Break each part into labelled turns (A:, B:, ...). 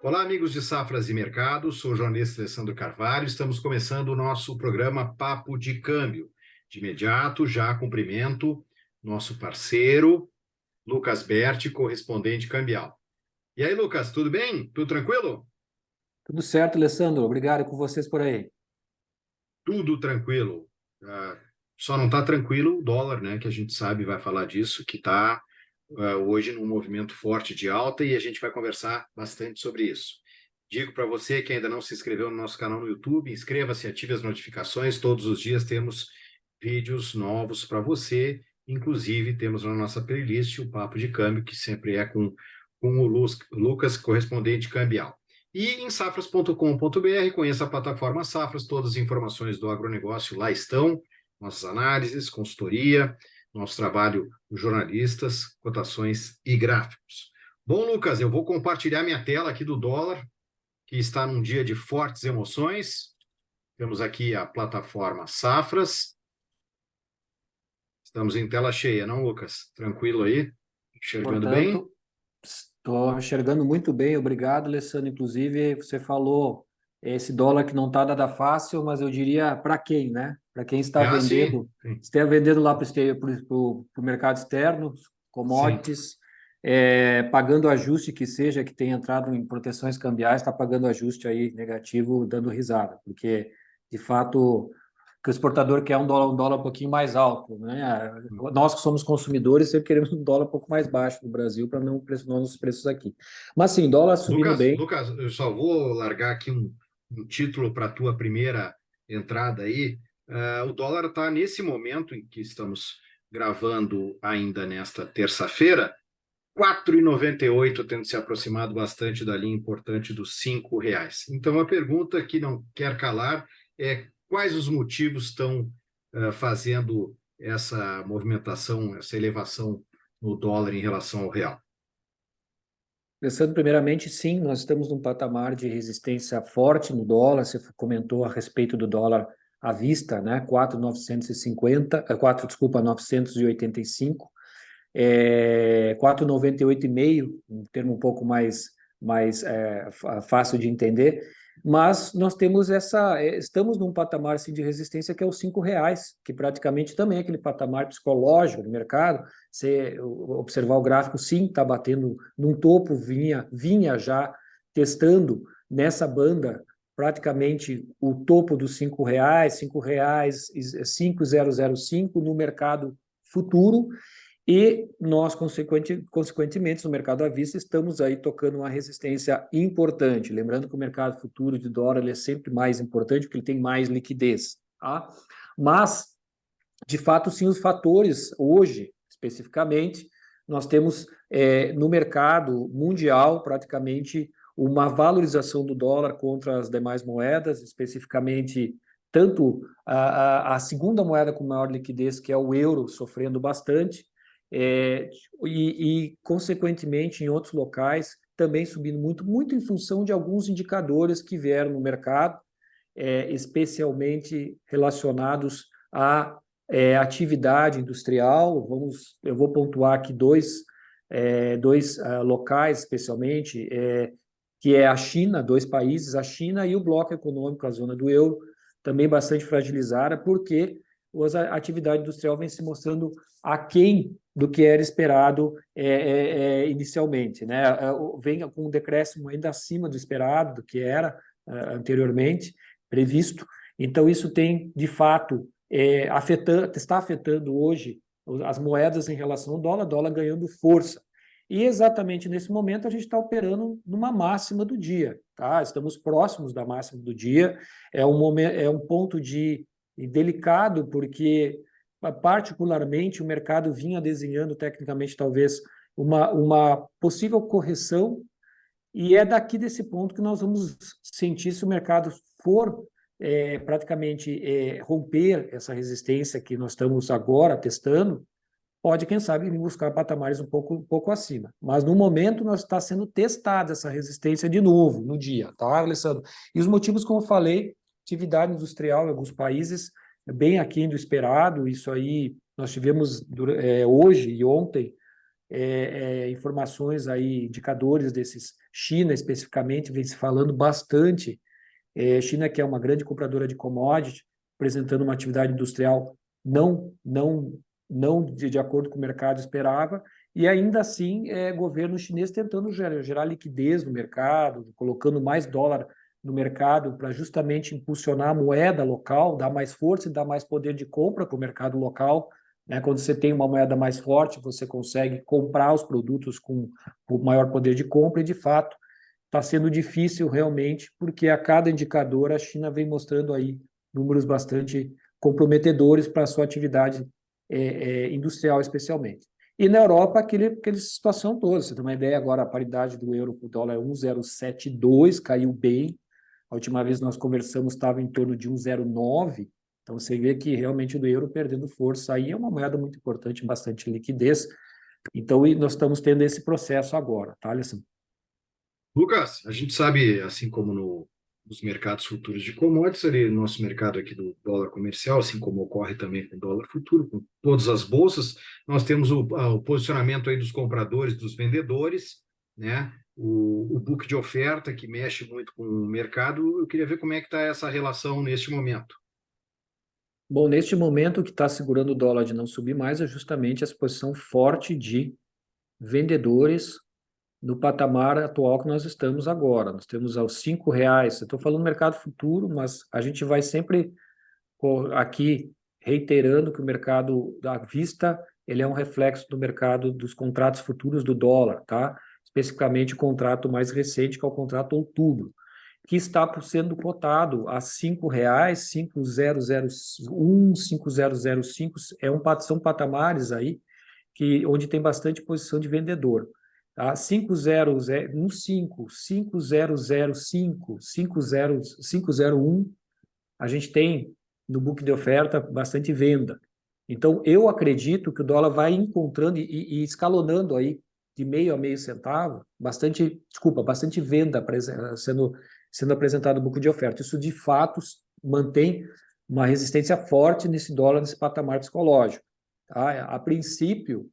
A: Olá, amigos de Safras e Mercado, sou o jornalista Alessandro Carvalho, estamos começando o nosso programa Papo de Câmbio. De imediato, já cumprimento nosso parceiro, Lucas Berti, correspondente cambial. E aí, Lucas, tudo bem? Tudo tranquilo?
B: Tudo certo, Alessandro. Obrigado com vocês por aí.
A: Tudo tranquilo. Só não está tranquilo o dólar, né? Que a gente sabe, vai falar disso, que está hoje num movimento forte de alta e a gente vai conversar bastante sobre isso. Digo para você que ainda não se inscreveu no nosso canal no YouTube, inscreva-se, ative as notificações. Todos os dias temos vídeos novos para você. Inclusive, temos na nossa playlist o Papo de Câmbio, que sempre é com o Lucas, correspondente cambial. E em safras.com.br, conheça a plataforma Safras, todas as informações do agronegócio lá estão, nossas análises, consultoria, nosso trabalho com jornalistas, cotações e gráficos. Bom, Lucas, eu vou compartilhar minha tela aqui do dólar, que está num dia de fortes emoções. Temos aqui a plataforma Safras. Estamos em tela cheia, não, Lucas? Tranquilo aí? Enxergando bem?
B: Portanto, estou enxergando muito bem. Obrigado, Alessandro. Inclusive, você falou esse dólar que não está nada fácil, mas eu diria para quem, né? Para quem está
A: Sim,
B: vendendo,
A: sim,
B: está vendendo lá para o mercado externo,
A: sim.
B: commodities, pagando ajuste que seja, que tenha entrado em proteções cambiais, está pagando ajuste aí negativo, dando risada, porque, de fato, que o exportador quer um dólar um pouquinho mais alto, né? Nós que somos consumidores sempre queremos um dólar um pouco mais baixo no Brasil para não pressionar os preços aqui. Mas sim, dólar subindo
A: Lucas,
B: bem.
A: Lucas, eu só vou largar aqui um título para a tua primeira entrada aí. O dólar está nesse momento em que estamos gravando ainda nesta terça-feira, 4,98, tendo se aproximado bastante da linha importante dos R$ 5. Então, a pergunta que não quer calar é quais os motivos estão fazendo essa movimentação, essa elevação no dólar em relação ao real?
B: Pensando primeiramente, sim, nós estamos num patamar de resistência forte no dólar. Você comentou a respeito do dólar à vista, né? 4,950, 4, desculpa, 985. 4,98,5, um termo um pouco mais fácil de entender, mas nós temos estamos num patamar assim, de resistência que é os R$ 5, que praticamente também é aquele patamar psicológico do mercado. Você observar o gráfico, sim, está batendo num topo, vinha já testando nessa banda praticamente o topo dos R$ 5, R$ 5, 5,005 no mercado futuro, e nós, consequentemente, no mercado à vista, estamos aí tocando uma resistência importante. Lembrando que o mercado futuro de dólar ele é sempre mais importante porque ele tem mais liquidez. Tá? Mas, de fato, sim, os fatores, hoje, especificamente, nós temos no mercado mundial praticamente uma valorização do dólar contra as demais moedas, especificamente tanto a segunda moeda com maior liquidez, que é o euro, sofrendo bastante, é, consequentemente, em outros locais, também subindo muito, muito em função de alguns indicadores que vieram no mercado, especialmente relacionados à atividade industrial. Eu vou pontuar aqui dois locais, especialmente, que é a China, dois países, a China e o bloco econômico, a zona do euro, também bastante fragilizada, porque a atividade industrial vem se mostrando aquém do que era esperado inicialmente, né? Vem com um decréscimo ainda acima do esperado, do que era anteriormente previsto. Então, isso tem, de fato, está afetando hoje as moedas em relação ao dólar ganhando força. E exatamente nesse momento a gente está operando numa máxima do dia, tá? Estamos próximos da máxima do dia. É um ponto delicado, porque particularmente o mercado vinha desenhando tecnicamente talvez uma possível correção, e é daqui desse ponto que nós vamos sentir se o mercado for praticamente romper essa resistência que nós estamos agora testando, pode, quem sabe, buscar patamares um pouco acima. Mas, no momento, nós está sendo testada essa resistência de novo, no dia, tá, Alessandro? E os motivos, como eu falei, atividade industrial em alguns países, bem aquém do esperado. Isso aí, nós tivemos hoje e ontem informações aí, indicadores desses. China, especificamente, vem se falando bastante. China, que é uma grande compradora de commodity, apresentando uma atividade industrial não de acordo com o mercado esperava, e ainda assim governo chinês tentando gerar liquidez no mercado, colocando mais dólar no mercado para justamente impulsionar a moeda local, dar mais força e dar mais poder de compra para o mercado local. Né? Quando você tem uma moeda mais forte, você consegue comprar os produtos com maior poder de compra e, de fato, está sendo difícil realmente, porque a cada indicador a China vem mostrando aí números bastante comprometedores para a sua atividade industrial, especialmente. E na Europa, aquela situação toda. Você tem uma ideia, agora a paridade do euro com o dólar é 1,072, caiu bem. A última vez nós conversamos estava em torno de 1,09. Então você vê que realmente o euro perdendo força aí é uma moeda muito importante, bastante liquidez. Então nós estamos tendo esse processo agora, tá, Alessandro?
A: Lucas, a gente sabe, assim como nos mercados futuros de commodities, ali, no nosso mercado aqui do dólar comercial, assim como ocorre também com o dólar futuro, com todas as bolsas, nós temos o posicionamento aí dos compradores, dos vendedores, né? O book de oferta, que mexe muito com o mercado. Eu queria ver como é que está essa relação neste momento.
B: Bom, neste momento, o que está segurando o dólar de não subir mais é justamente essa posição forte de vendedores no patamar atual que nós estamos agora. Nós temos aos R$ 5. Eu estou falando mercado futuro, mas a gente vai sempre aqui reiterando que o mercado à vista ele é um reflexo do mercado dos contratos futuros do dólar, tá? Especificamente o contrato mais recente, que é o contrato outubro, que está sendo cotado a R$ 5, 5.001, 5.005, são patamares aí onde tem bastante posição de vendedor. Tá? 5.015, 5.005, 5.001, a gente tem no book de oferta bastante venda. Então, eu acredito que o dólar vai encontrando e escalonando aí de meio a meio centavo, bastante venda sendo apresentado no book de oferta. Isso, de fato, mantém uma resistência forte nesse dólar, nesse patamar psicológico. Tá? A princípio,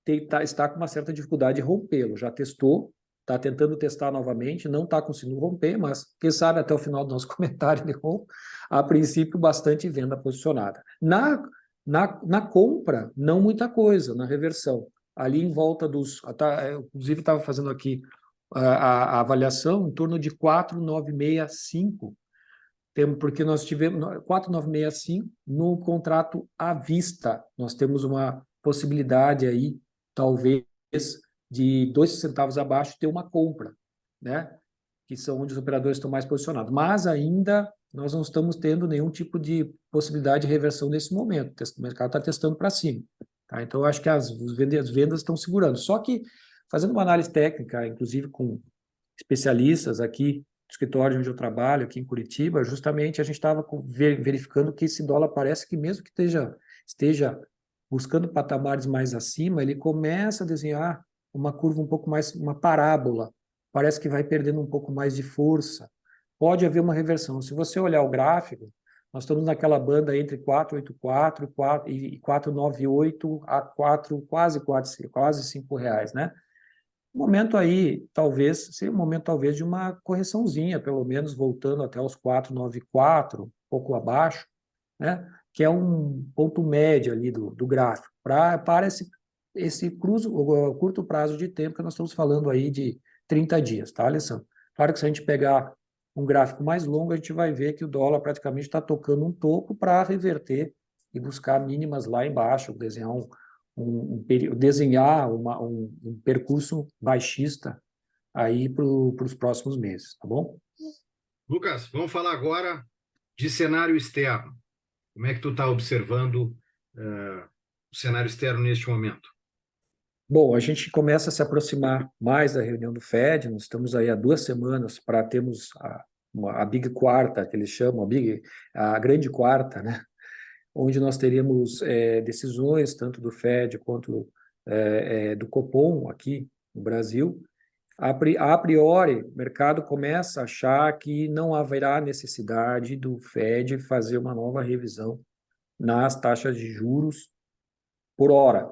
B: está com uma certa dificuldade de rompê-lo. Já testou, está tentando testar novamente, não está conseguindo romper, mas quem sabe até o final do nosso comentário ele rompe. A princípio, bastante venda posicionada. Na compra, não muita coisa, na reversão. Ali em volta dos... inclusive, estava fazendo aqui a avaliação em torno de 4,965, porque nós tivemos 4,965 no contrato à vista. Nós temos uma possibilidade aí, talvez, de 2 centavos abaixo ter uma compra, né? Que são onde os operadores estão mais posicionados. Mas ainda nós não estamos tendo nenhum tipo de possibilidade de reversão nesse momento. O mercado está testando para cima. Tá? Então, eu acho que as vendas estão segurando. Só que, fazendo uma análise técnica, inclusive com especialistas aqui, no escritório onde eu trabalho, aqui em Curitiba, justamente a gente estava verificando que esse dólar parece que mesmo que esteja buscando patamares mais acima, ele começa a desenhar uma curva um pouco mais, uma parábola, parece que vai perdendo um pouco mais de força. Pode haver uma reversão. Se você olhar o gráfico, nós estamos naquela banda entre 4,84 e 4,98 a 4, quase R$ 5, né? Momento aí, talvez, seria um momento talvez de uma correçãozinha, pelo menos voltando até os 4,94, um pouco abaixo, né? Que é um ponto médio ali do gráfico, para esse o curto prazo de tempo que nós estamos falando aí de 30 dias, tá, Alessandro? Claro que se a gente pegar um gráfico mais longo, a gente vai ver que o dólar praticamente está tocando um topo para reverter e buscar mínimas lá embaixo, desenhar um percurso baixista aí para os próximos meses, tá bom?
A: Lucas, vamos falar agora de cenário externo. Como é que tu está observando o cenário externo neste momento?
B: Bom, a gente começa a se aproximar mais da reunião do Fed, nós estamos aí há 2 semanas para termos a Big Quarta, que eles chamam, a grande quarta, né? Onde nós teríamos decisões tanto do Fed quanto do Copom aqui no Brasil. A priori, o mercado começa a achar que não haverá necessidade do Fed fazer uma nova revisão nas taxas de juros por hora.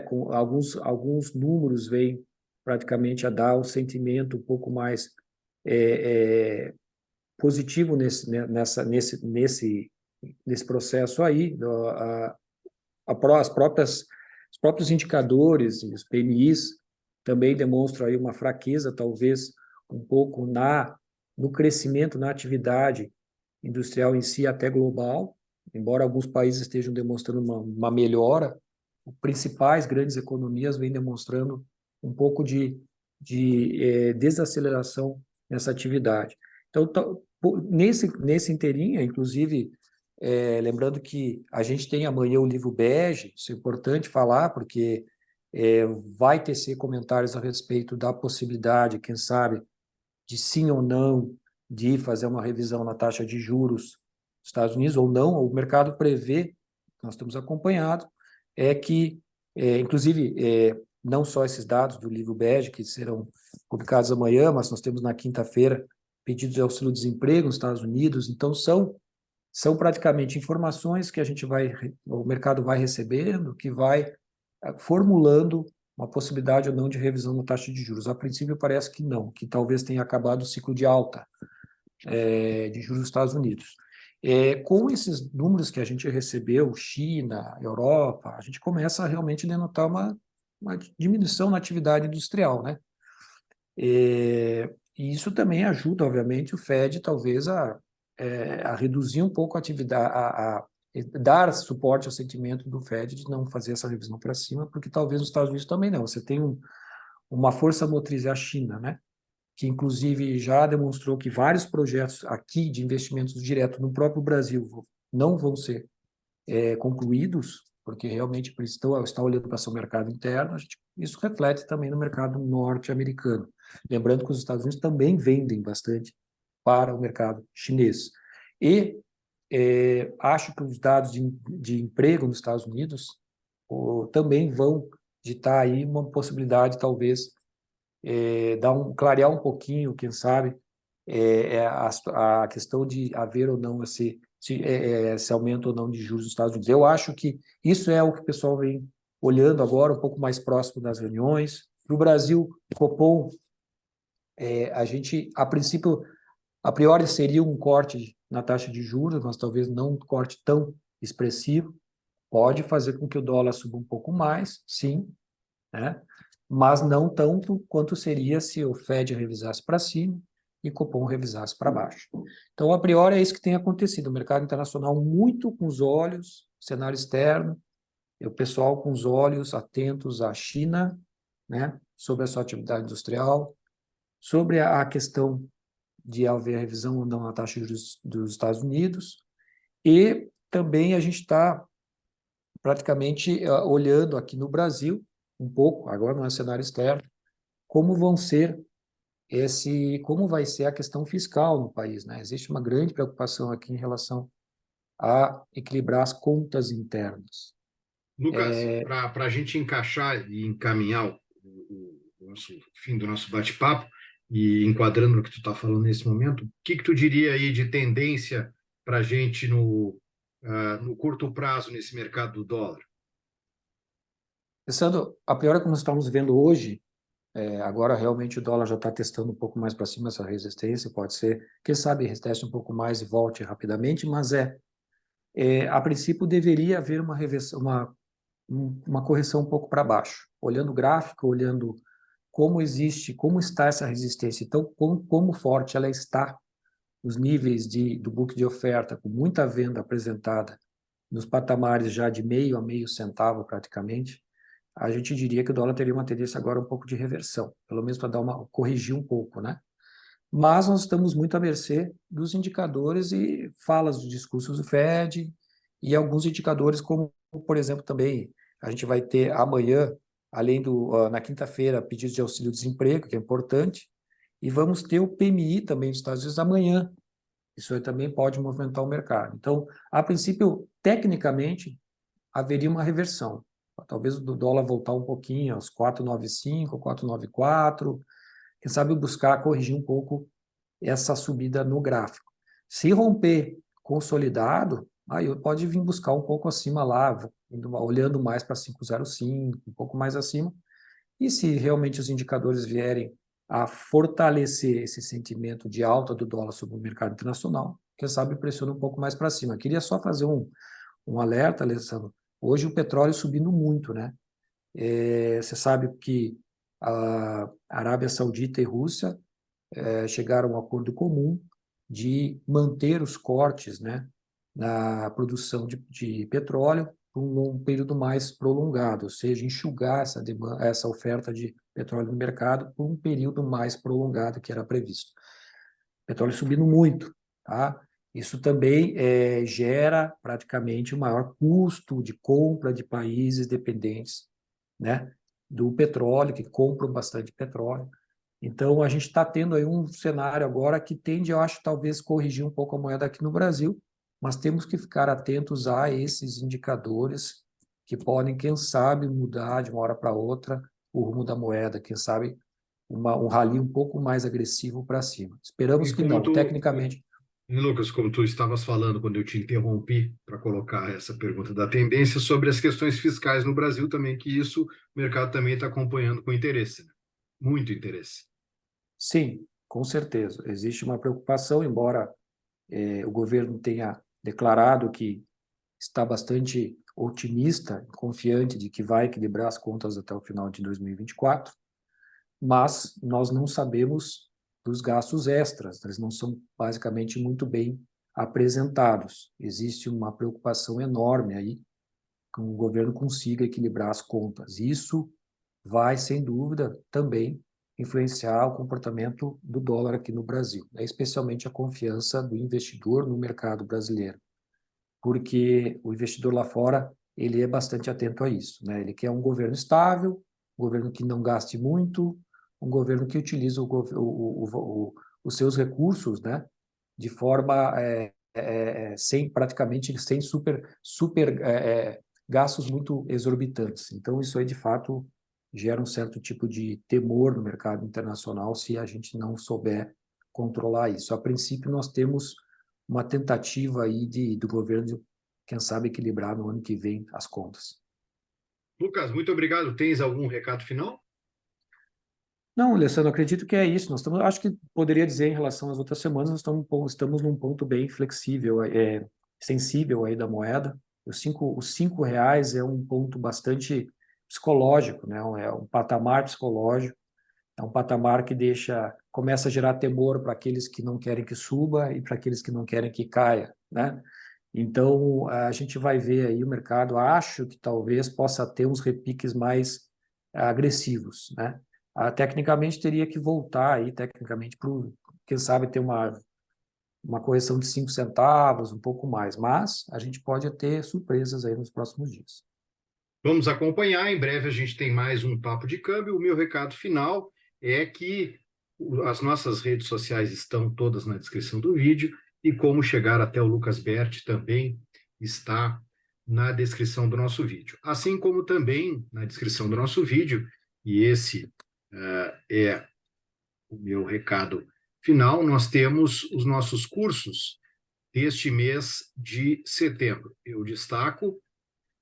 B: com alguns números vêm praticamente a dar um sentimento um pouco mais positivo nesse processo aí. Os próprios indicadores e os PMIs também demonstram aí uma fraqueza, talvez um pouco no crescimento, na atividade industrial em si, até global, embora alguns países estejam demonstrando uma melhora, as principais grandes economias vêm demonstrando um pouco de desaceleração nessa atividade. Então, nesse inteirinho, inclusive, lembrando que a gente tem amanhã o livro bege, isso é importante falar, porque vai tecer comentários a respeito da possibilidade, quem sabe, de sim ou não, de fazer uma revisão na taxa de juros dos Estados Unidos ou não. O mercado prevê, nós temos acompanhado, que, inclusive, não só esses dados do livro bege, que serão publicados amanhã, mas nós temos na quinta-feira pedidos de auxílio-desemprego nos Estados Unidos. Então, são praticamente informações que o mercado vai recebendo, que vai formulando uma possibilidade ou não de revisão da taxa de juros. A princípio parece que não, que talvez tenha acabado o ciclo de alta de juros dos Estados Unidos. Com esses números que a gente recebeu, China, Europa, a gente começa a realmente denotar uma diminuição na atividade industrial, né? E isso também ajuda, obviamente, o Fed talvez a reduzir um pouco a atividade, a dar suporte ao sentimento do Fed de não fazer essa revisão para cima, porque talvez nos Estados Unidos também não. Você tem uma força motriz, a China, né? Que inclusive já demonstrou que vários projetos aqui de investimentos direto no próprio Brasil não vão ser concluídos, porque realmente está olhando para seu mercado interno. Isso reflete também no mercado norte-americano. Lembrando que os Estados Unidos também vendem bastante para o mercado chinês. E acho que os dados de emprego nos Estados Unidos também vão ditar aí uma possibilidade, talvez, clarear um pouquinho, quem sabe, a questão de haver ou não esse aumento ou não de juros nos Estados Unidos. Eu acho que isso é o que o pessoal vem olhando agora, um pouco mais próximo das reuniões. No Brasil, Copom, a gente, a princípio, a priori seria um corte na taxa de juros, mas talvez não um corte tão expressivo. Pode fazer com que o dólar suba um pouco mais, sim, né? Mas não tanto quanto seria se o Fed revisasse para cima e o Copom revisasse para baixo. Então, a priori, é isso que tem acontecido. O mercado internacional muito com os olhos, cenário externo, e o pessoal com os olhos atentos à China, né, sobre a sua atividade industrial, sobre a questão de haver revisão ou não na taxa de juros dos Estados Unidos, e também a gente está praticamente olhando aqui no Brasil, um pouco, agora não é cenário externo, como vai ser a questão fiscal no país, né? Existe uma grande preocupação aqui em relação a equilibrar as contas internas.
A: Lucas, para a gente encaixar e encaminhar o nosso fim do nosso bate-papo e enquadrando no que tu está falando nesse momento, o que tu diria aí de tendência para a gente no curto prazo nesse mercado do dólar?
B: Pensando, a priori, como nós estamos vendo hoje, agora realmente o dólar já está testando um pouco mais para cima essa resistência, pode ser, quem sabe, reteste um pouco mais e volte rapidamente, mas a princípio deveria haver uma correção um pouco para baixo, olhando o gráfico, olhando como está essa resistência, então como forte ela está, os níveis do book de oferta, com muita venda apresentada nos patamares já de meio centavo praticamente, a gente diria que o dólar teria uma tendência agora um pouco de reversão, pelo menos para corrigir um pouco, né? Mas nós estamos muito à mercê dos indicadores e falas dos discursos do Fed e alguns indicadores como, por exemplo, também a gente vai ter amanhã, além na quinta-feira, pedidos de auxílio-desemprego, que é importante, e vamos ter o PMI também dos Estados Unidos amanhã. Isso aí também pode movimentar o mercado. Então, a princípio, tecnicamente, haveria uma reversão. Talvez o dólar voltar um pouquinho aos 4,95, 4,94, quem sabe buscar corrigir um pouco essa subida no gráfico. Se romper consolidado, Aí pode vir buscar um pouco acima lá, olhando mais para 5,05, um pouco mais acima. E se realmente os indicadores vierem a fortalecer esse sentimento de alta do dólar sobre o mercado internacional, quem sabe pressiona um pouco mais para cima. Queria só fazer um alerta, Alessandro. Hoje o petróleo subindo muito, né? Você sabe que a Arábia Saudita e Rússia chegaram a um acordo comum de manter os cortes, né, na produção de petróleo por um período mais prolongado, ou seja, enxugar essa oferta de petróleo no mercado por um período mais prolongado que era previsto. Petróleo subindo muito, tá? Isso também gera praticamente o maior custo de compra de países dependentes, né, do petróleo, que compram bastante petróleo. Então, a gente está tendo aí um cenário agora que tende, eu acho, talvez corrigir um pouco a moeda aqui no Brasil, mas temos que ficar atentos a esses indicadores que podem, quem sabe, mudar de uma hora para outra o rumo da moeda, quem sabe um rally um pouco mais agressivo para cima. Esperamos
A: E
B: que
A: como
B: não.
A: tu,
B: Tecnicamente,
A: Lucas, como tu estavas falando quando eu te interrompi para colocar essa pergunta da tendência sobre as questões fiscais no Brasil também, que isso o mercado também está acompanhando com interesse, né? Muito interesse.
B: sim, com certeza. Existe uma preocupação, embora o governo tenha declarado que está bastante otimista, confiante de que vai equilibrar as contas até o final de 2024, mas nós não sabemos dos gastos extras, eles não são basicamente muito bem apresentados. Existe uma preocupação enorme aí que o governo consiga equilibrar as contas. Isso vai, sem dúvida, também influenciar o comportamento do dólar aqui no Brasil, né? Especialmente a confiança do investidor no mercado brasileiro, porque o investidor lá fora ele é bastante atento a isso, né? Ele quer um governo estável, um governo que não gaste muito, um governo que utilize os seus recursos, né, de forma sem praticamente sem super gastos muito exorbitantes. Então isso aí de fato gera um certo tipo de temor no mercado internacional se a gente não souber controlar isso. A princípio nós temos uma tentativa aí do governo, quem sabe, equilibrar no ano que vem as contas.
A: Lucas, muito obrigado. Tens algum recado final?
B: Não, Alessandro, acredito que é isso. Acho que poderia dizer em relação às outras semanas, estamos num ponto bem flexível, sensível aí da moeda. Os cinco reais é um ponto bastante psicológico, né? É um patamar psicológico, é um patamar que começa a gerar temor para aqueles que não querem que suba e para aqueles que não querem que caia, né? Então, a gente vai ver aí o mercado, acho que talvez possa ter uns repiques mais agressivos, né? Tecnicamente teria que voltar aí, tecnicamente, para, quem sabe, ter uma correção de 5 centavos, um pouco mais, mas a gente pode ter surpresas aí nos próximos dias.
A: Vamos acompanhar. Em breve a gente tem mais um Papo de Câmbio. O meu recado final é que as nossas redes sociais estão todas na descrição do vídeo e como chegar até o Lucas Berti também está na descrição do nosso vídeo. Assim como também na descrição do nosso vídeo, e esse é o meu recado final, nós temos os nossos cursos deste mês de setembro. Eu destaco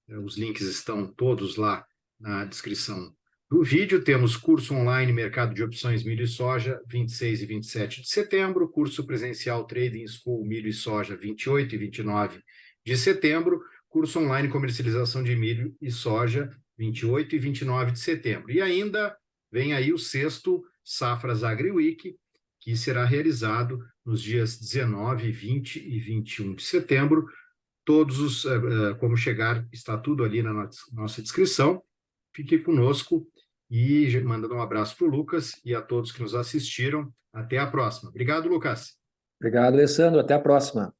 A: os links estão todos lá na descrição do vídeo. Temos curso online Mercado de Opções Milho e Soja, 26 e 27 de setembro. Curso presencial Trading School Milho e Soja, 28 e 29 de setembro. Curso online Comercialização de Milho e Soja, 28 e 29 de setembro. E ainda vem aí o sexto Safras AgriWeek, que será realizado nos dias 19, 20 e 21 de setembro. Como chegar, está tudo ali na nossa descrição. Fique conosco e mandando um abraço para o Lucas e a todos que nos assistiram. Até a próxima. Obrigado, Lucas.
B: Obrigado, Alessandro. Até a próxima.